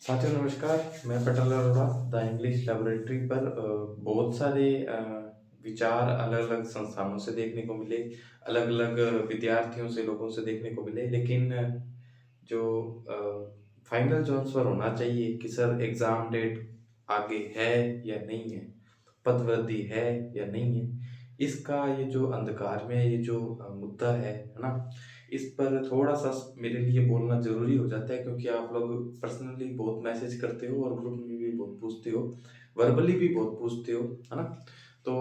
साथियों नमस्कार, मैं पटल अरोड़ा द इंग्लिश लैबोरेटरी पर बहुत सारे विचार अलग-अलग संस्थानों से देखने को मिले, अलग-अलग विद्यार्थियों से, लोगों से देखने को मिले। लेकिन जो फाइनल जो आंसर होना चाहिए कि सर एग्ज़ाम डेट आगे है या नहीं है, पदवृद्धि है या नहीं है, इसका ये जो अंधकार में ये जो मुद्दा है ना? इस पर थोड़ा-सा मेरे लिए बोलना ज़रूरी हो जाता है क्योंकि आप लोग पर्सनली बहुत मैसेज करते हो और ग्रुप में भी बहुत पूछते हो, वर्बली भी बहुत पूछते हो, है ना? तो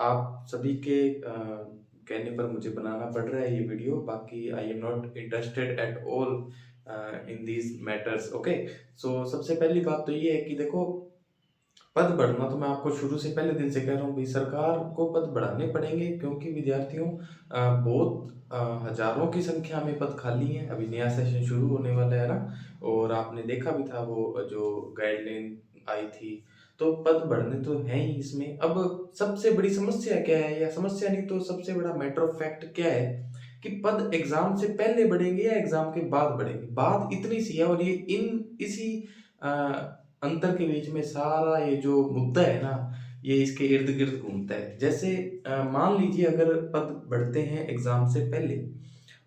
आप सभी के कहने पर मुझे बनाना पड़ रहा है ये वीडियो, बाकी I am not interested at all in these matters, okay? So सबसे पहली बात तो ये है कि देखो पद बढ़ना तो मैं आपको शुरू से पहले दिन से कह रहा हूँ कि सरकार को पद बढ़ाने पड़ेंगे क्योंकि विद्यार्थियों बहुत हज़ारों की संख्या में पद खाली हैं। अभी नया सेशन शुरू होने वाला है ना और आपने देखा भी था वो जो गाइडलाइन आई थी, तो पद बढ़ने तो हैं ही इसमें। अब सबसे बड़ी समस्या क्या है या समस्या नहीं तो सबसे बड़ा मैटर ऑफ फैक्ट क्या है कि पद एग्ज़ाम से पहले बढ़ेंगे या एग्ज़ाम के बाद बढ़ेंगे? बात इतनी सी है और ये इसी अ, अंतर के बीच में सारा ये जो मुद्दा है ना, ये इसके इर्द-गिर्द घूमता है। जैसे मान लीजिए अगर पद बढ़ते हैं एग्ज़ाम से पहले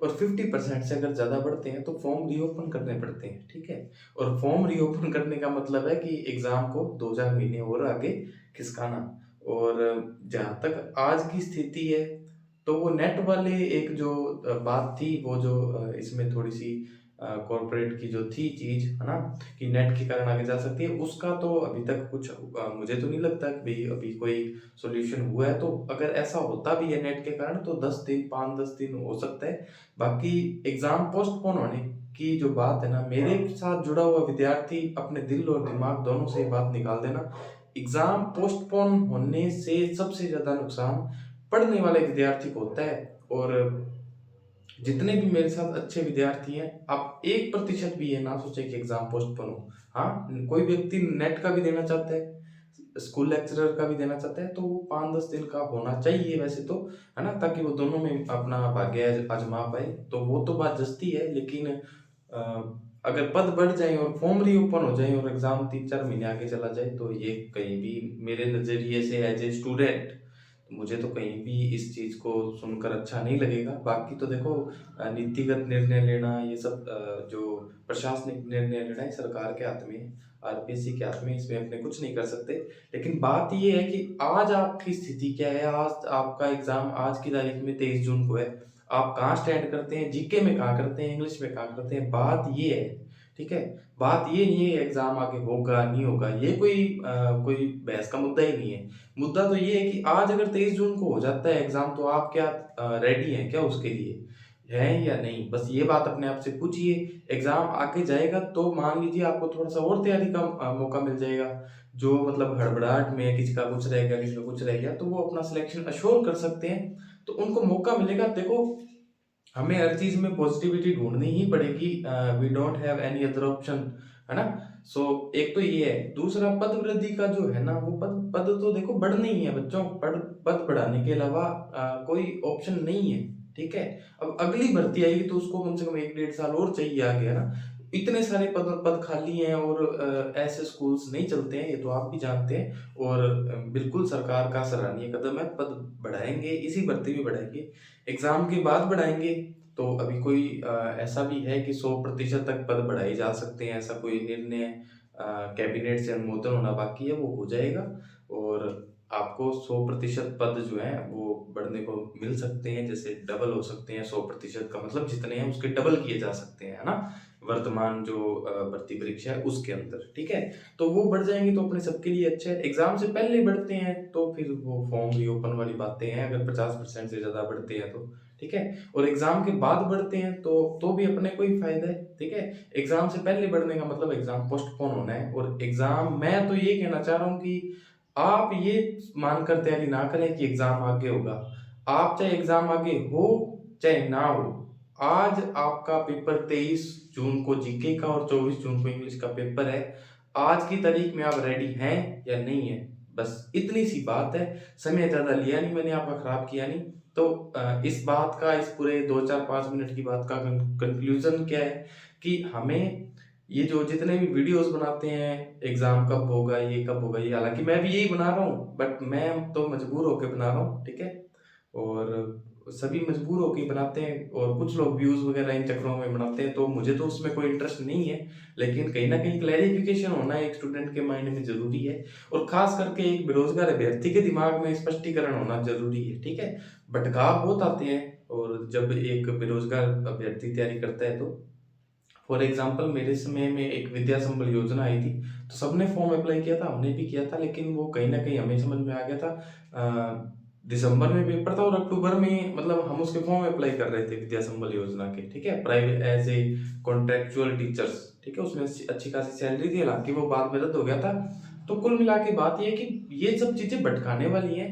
और 50% से अगर ज़्यादा बढ़ते हैं तो फॉर्म रीओपन करने पड़ते हैं, ठीक है? और फॉर्म रीओपन करने का मतलब है कि एग्ज़ाम को 2-4 महीने और आगे खिसकाना। और जहाँ तक आज की स्थिति है, तो वो नेट वाले एक जो बात थी वो जो इसमें थोड़ी-सी कॉर्पोरेट की जो थी चीज़, है ना? कि नेट के कारण आगे जा सकती है, उसका तो अभी तक कुछ मुझे तो नहीं लगता कि भई अभी कोई सॉल्यूशन हुआ है। तो अगर ऐसा होता भी है नेट के कारण तो 10 दिन 5-10 दिन हो सकता है। बाकी एग्ज़ाम पोस्टपोन होने की जो बात है ना, मेरे साथ जुड़ा हुआ विद्यार्थी अपने दिल और दिमाग दोनों से ये बात निकाल देना। एग्ज़ाम पोस्टपोन होने से सबसे ज़्यादा नुकसान पढ़ने वाले विद्यार्थी को होता है और जितने भी मेरे साथ अच्छे विद्यार्थी हैं, आप 1% भी ये ना सोचें कि एग्ज़ाम पोस्टपोन हो। हाँ, कोई व्यक्ति नेट का भी देना चाहता है, स्कूल लेक्चरर का भी देना चाहता है, तो वो 5-10 दिन का होना चाहिए वैसे तो, है ना? ताकि वो दोनों में अपना भाग्य आज़मा पाए, तो वो तो बात जस्ती है। लेकिन अगर पद बढ़ जाएँ और फॉर्म रीओपन हो जाएँ और एग्ज़ाम 3-4 महीने आगे चला जाए, तो ये कहीं भी मेरे नज़रिए से एज़ ए स्टूडेंट मुझे तो कहीं भी इस चीज़ को सुनकर अच्छा नहीं लगेगा। बाकी तो देखो नीतिगत निर्णय लेना ये सब जो प्रशासनिक निर्णय लेना ये सरकार के हाथ में है, आरपीएससी के हाथ में है, इसमें अपने कुछ नहीं कर सकते। लेकिन बात ये है कि आज आपकी स्थिति क्या है? आज आपका एग्ज़ाम आज की तारीख में 23 जून को है। आप कहाँ स्टैंड करते हैं? जीके में कहाँ करते हैं? इंग्लिश में कहाँ करते हैं? बात ये है, ठीक है? बात ये नहीं है एग्ज़ाम आगे होगा, नहीं होगा, ये कोई बहस का मुद्दा ही नहीं है। मुद्दा तो ये है कि आज अगर 23 जून को हो जाता है एग्ज़ाम तो आप क्या रेडी हैं क्या उसके लिए? हैं या नहीं? बस ये बात अपने आप से पूछिए। एग्ज़ाम आगे जाएगा तो मान लीजिए आपको थोड़ा-सा और तैयारी का मौका मिल जाएगा। जो मतलब हड़बड़ाहट में किसी का कुछ रह गया, किसी का कुछ रह गया, तो वो अपना सिलेक्शन एश्योर कर सकते हैं। तो उनको मौका मिलेगा। देखो हमें हर चीज़ में पॉज़िटिविटी ढूँढनी ही पड़ेगी we don't have any other option, है ना? सो एक तो ये है, दूसरा पद वृद्धि का जो है ना, वो पद पद तो देखो बढ़ने ही है बच्चों, पद बढ़ाने के अलावा कोई ऑप्शन नहीं है, ठीक है? अब अगली भर्ती आएगी तो उसको कम से कम 1 डेढ़ साल और चाहिए आगे, है ना? इतने सारे पद पद खाली हैं और ऐसे स्कूल्स नहीं चलते हैं, ये तो आप भी जानते हैं और बिल्कुल सरकार का सराहनीय कदम है, पद बढ़ाएँगे, इसी भर्ती में बढ़ाएँगे। एग्ज़ाम के बाद बढ़ाएँगे, तो अभी कोई ऐसा भी है कि 100% तक पद बढ़ाए जा सकते हैं, ऐसा कोई निर्णय कैबिनेट से अनुमोदन होना बाकी है, वो हो जाएगा और आपको 100% पद जो हैं, वो बढ़ने को मिल सकते हैं, जैसे डबल हो सकते हैं, 100% का मतलब जितने हैं, उसके डबल किए जा सकते हैं, है ना? वर्तमान जो भर्ती परीक्षा है, उसके अंदर, ठीक है? तो वो बढ़ जाएँगे तो अपने सबके लिए अच्छा है। एग्ज़ाम से पहले बढ़ते हैं, तो फिर वो फॉर्म रीओपन वाली बातें हैं, अगर 50% से ज़्यादा बढ़ते हैं तो। ठीक है? और एग्ज़ाम के बाद बढ़ते हैं तो भी अपने को ही फ़ायदा है, ठीक है? एग्ज़ाम से पहले बढ़ने का मतलब एग्ज़ाम पोस्टपोन होना है और एग्ज़ाम मैं तो ये कहना चाह रहा हूँ कि आप ये मानकर तैयारी ना करें कि एग्ज़ाम आगे होगा। आप चाहे एग्ज़ाम आगे हो, चाहे ना हो, आज आपका पेपर 23 जून को जीके का और 24 जून को इंग्लिश का पेपर है। आज की तारीख में आप रेडी हैं या नहीं हैं? बस इतनी सी बात है। समय ज़्यादा लिया नहीं मैंने, आपका खराब किया नहीं। तो इस बात का इस पूरे 2, 4, 5 मिनट की बात का कंक्लूज़न क्या है कि हमें ये जो जितने भी वीडियोस बनाते हैं एग्जाम कब होगा, ये कब होगा, ये हालांकि मैं भी यही बना रहा हूँ, बट मैं तो मजबूर होकर बना रहा हूँ, ठीक है। और सभी मजबूर होकर ही बनाते हैं, और कुछ लोग व्यूज वगैरह इन चक्करों में बनाते हैं, तो मुझे तो उसमें कोई इंटरेस्ट नहीं है। लेकिन कहीं ना कहीं क्लैरिफिकेशन होना एक स्टूडेंट के माइंड में जरूरी है, और खास करके एक बेरोजगार अभ्यर्थी के दिमाग में स्पष्टीकरण होना जरूरी है, ठीक है। भटकाव बहुत आते हैं, और जब एक बेरोजगार अभ्यर्थी तैयारी करता है तो फॉर एग्जाम्पल मेरे समय में एक विद्या संबल योजना आई थी, तो सबने फॉर्म अप्लाई किया था, हमने भी किया था, लेकिन वो कहीं ना कहीं हमें समझ में आ गया था। दिसंबर में पेपर था और अक्टूबर में मतलब हम उसके फॉर्म अप्लाई कर रहे थे विद्या संबल योजना के, ठीक है, private as a contractual teachers, ठीक है। उसमें अच्छी खासी सैलरी थी, हालांकि वो बाद में रद्द हो गया था। तो कुल मिला के बात ये है कि ये सब चीजें भटकाने वाली हैं।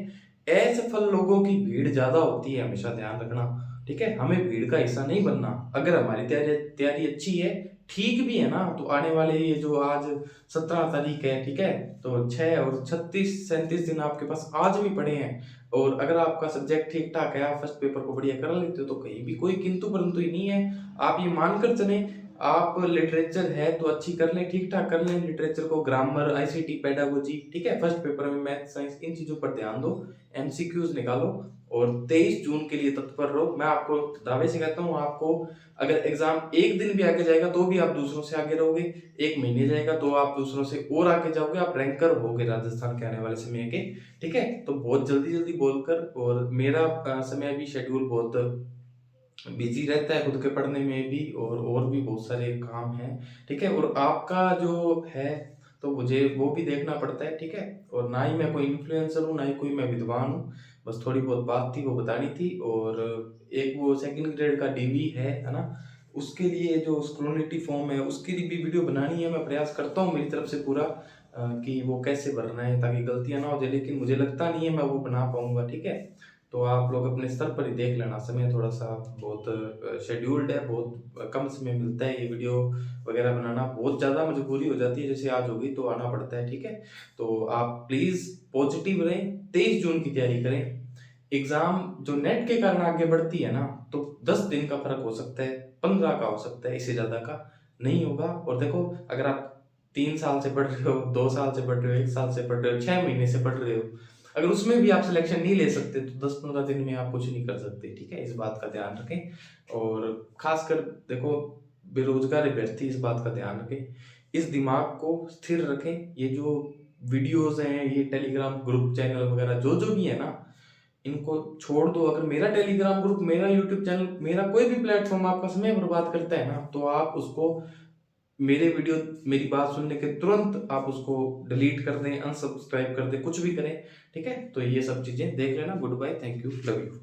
असफल लोगों की भीड़ ज्यादा होती है, हमेशा ध्यान रखना, ठीक है। हमें भीड़ का हिस्सा नहीं बनना। अगर हमारी तैयारी तैयारी अच्छी है, ठीक भी है ना, तो आने वाले ये जो आज 17 तारीख है, ठीक है, तो 6 और 36 37 दिन आपके पास आज भी पड़े हैं। और अगर आपका सब्जेक्ट ठीक ठाक है, आप फर्स्ट पेपर को बढ़िया कर लेते हो, तो कहीं भी कोई किंतु परंतु ही नहीं है। आप ये मानकर चलें, आप लिटरेचर है तो अच्छी कर लें, ठीक ठाक कर लें लिटरेचर को, ग्रामर, आईसीटी, पेडागोजी, ठीक है। फर्स्ट पेपर में मैथ साइंस इन चीजों पर ध्यान दो, एमसीक्यूज निकालो, और 23 जून के लिए तत्पर रहो। मैं आपको दावे से कहता हूँ, आपको अगर एग्जाम एक दिन भी आगे जाएगा तो भी आप दूसरों से आगे रहोगे, एक महीने जाएगा तो आप दूसरों से और आगे जाओगे, आप रैंकर होगे राजस्थान के आने वाले समय के, ठीक है। तो बहुत जल्दी जल्दी बोलकर, और मेरा समय भी शेड्यूल बहुत बिजी रहता है खुद के पढ़ने में भी, और भी बहुत सारे काम हैं, ठीक है। और आपका जो है तो मुझे वो भी देखना पड़ता है, ठीक है। और ना ही मैं कोई इन्फ्लुएंसर हूँ, ना ही कोई मैं विद्वान हूँ, बस थोड़ी बहुत बात थी वो बतानी थी। और एक वो सेकंड ग्रेड का डीवी है ना, उसके लिए जो स्क्रोनिटी फॉर्म है उसकी भी वीडियो बनानी है। मैं प्रयास करता हूँ मेरी तरफ से पूरा कि वो कैसे भरना है ताकि गलतियाँ ना हो जाए, लेकिन मुझे लगता नहीं है मैं वो बना पाऊंगा, ठीक है। तो आप लोग अपने स्तर पर ही देख लेना, समय थोड़ा सा बहुत शेड्यूल्ड है, बहुत कम समय मिलता है, ये वीडियो वगैरह बनाना बहुत ज़्यादा मजबूरी हो जाती है, जैसे आज होगी तो आना पड़ता है, ठीक है। तो आप प्लीज़ पॉजिटिव रहें, 23 जून की तैयारी करें। एग्ज़ाम जो नेट के कारण आगे बढ़ती है ना, तो 10 दिन का फर्क हो सकता है, 15 का हो सकता है, इससे ज़्यादा का नहीं होगा। और देखो, अगर आप 3 साल से पढ़ रहे हो, 2 साल से पढ़ रहे हो, 1 साल से पढ़ रहे हो, 6 महीने से पढ़ रहे हो, अगर उसमें भी आप सिलेक्शन नहीं ले सकते तो 10-15 दिन में आप कुछ नहीं कर सकते, ठीक है। इस बात का ध्यान रखें, और खासकर देखो बेरोजगार अभ्यर्थी इस बात का ध्यान रखें, इस दिमाग को स्थिर रखें। ये जो वीडियोस हैं, ये टेलीग्राम ग्रुप चैनल वगैरह जो जो भी है ना, इनको छोड़ दो। अगर मेरा टेलीग्राम ग्रुप, मेरा यूट्यूब चैनल, मेरा कोई भी प्लेटफॉर्म आपका समय बर्बाद करता है ना, तो आप उसको, मेरे वीडियो, मेरी बात सुनने के तुरंत आप उसको डिलीट कर दें, अनसब्सक्राइब कर दें, कुछ भी करें, ठीक है। तो ये सब चीजें देख लेना। Goodbye, thank you, love you.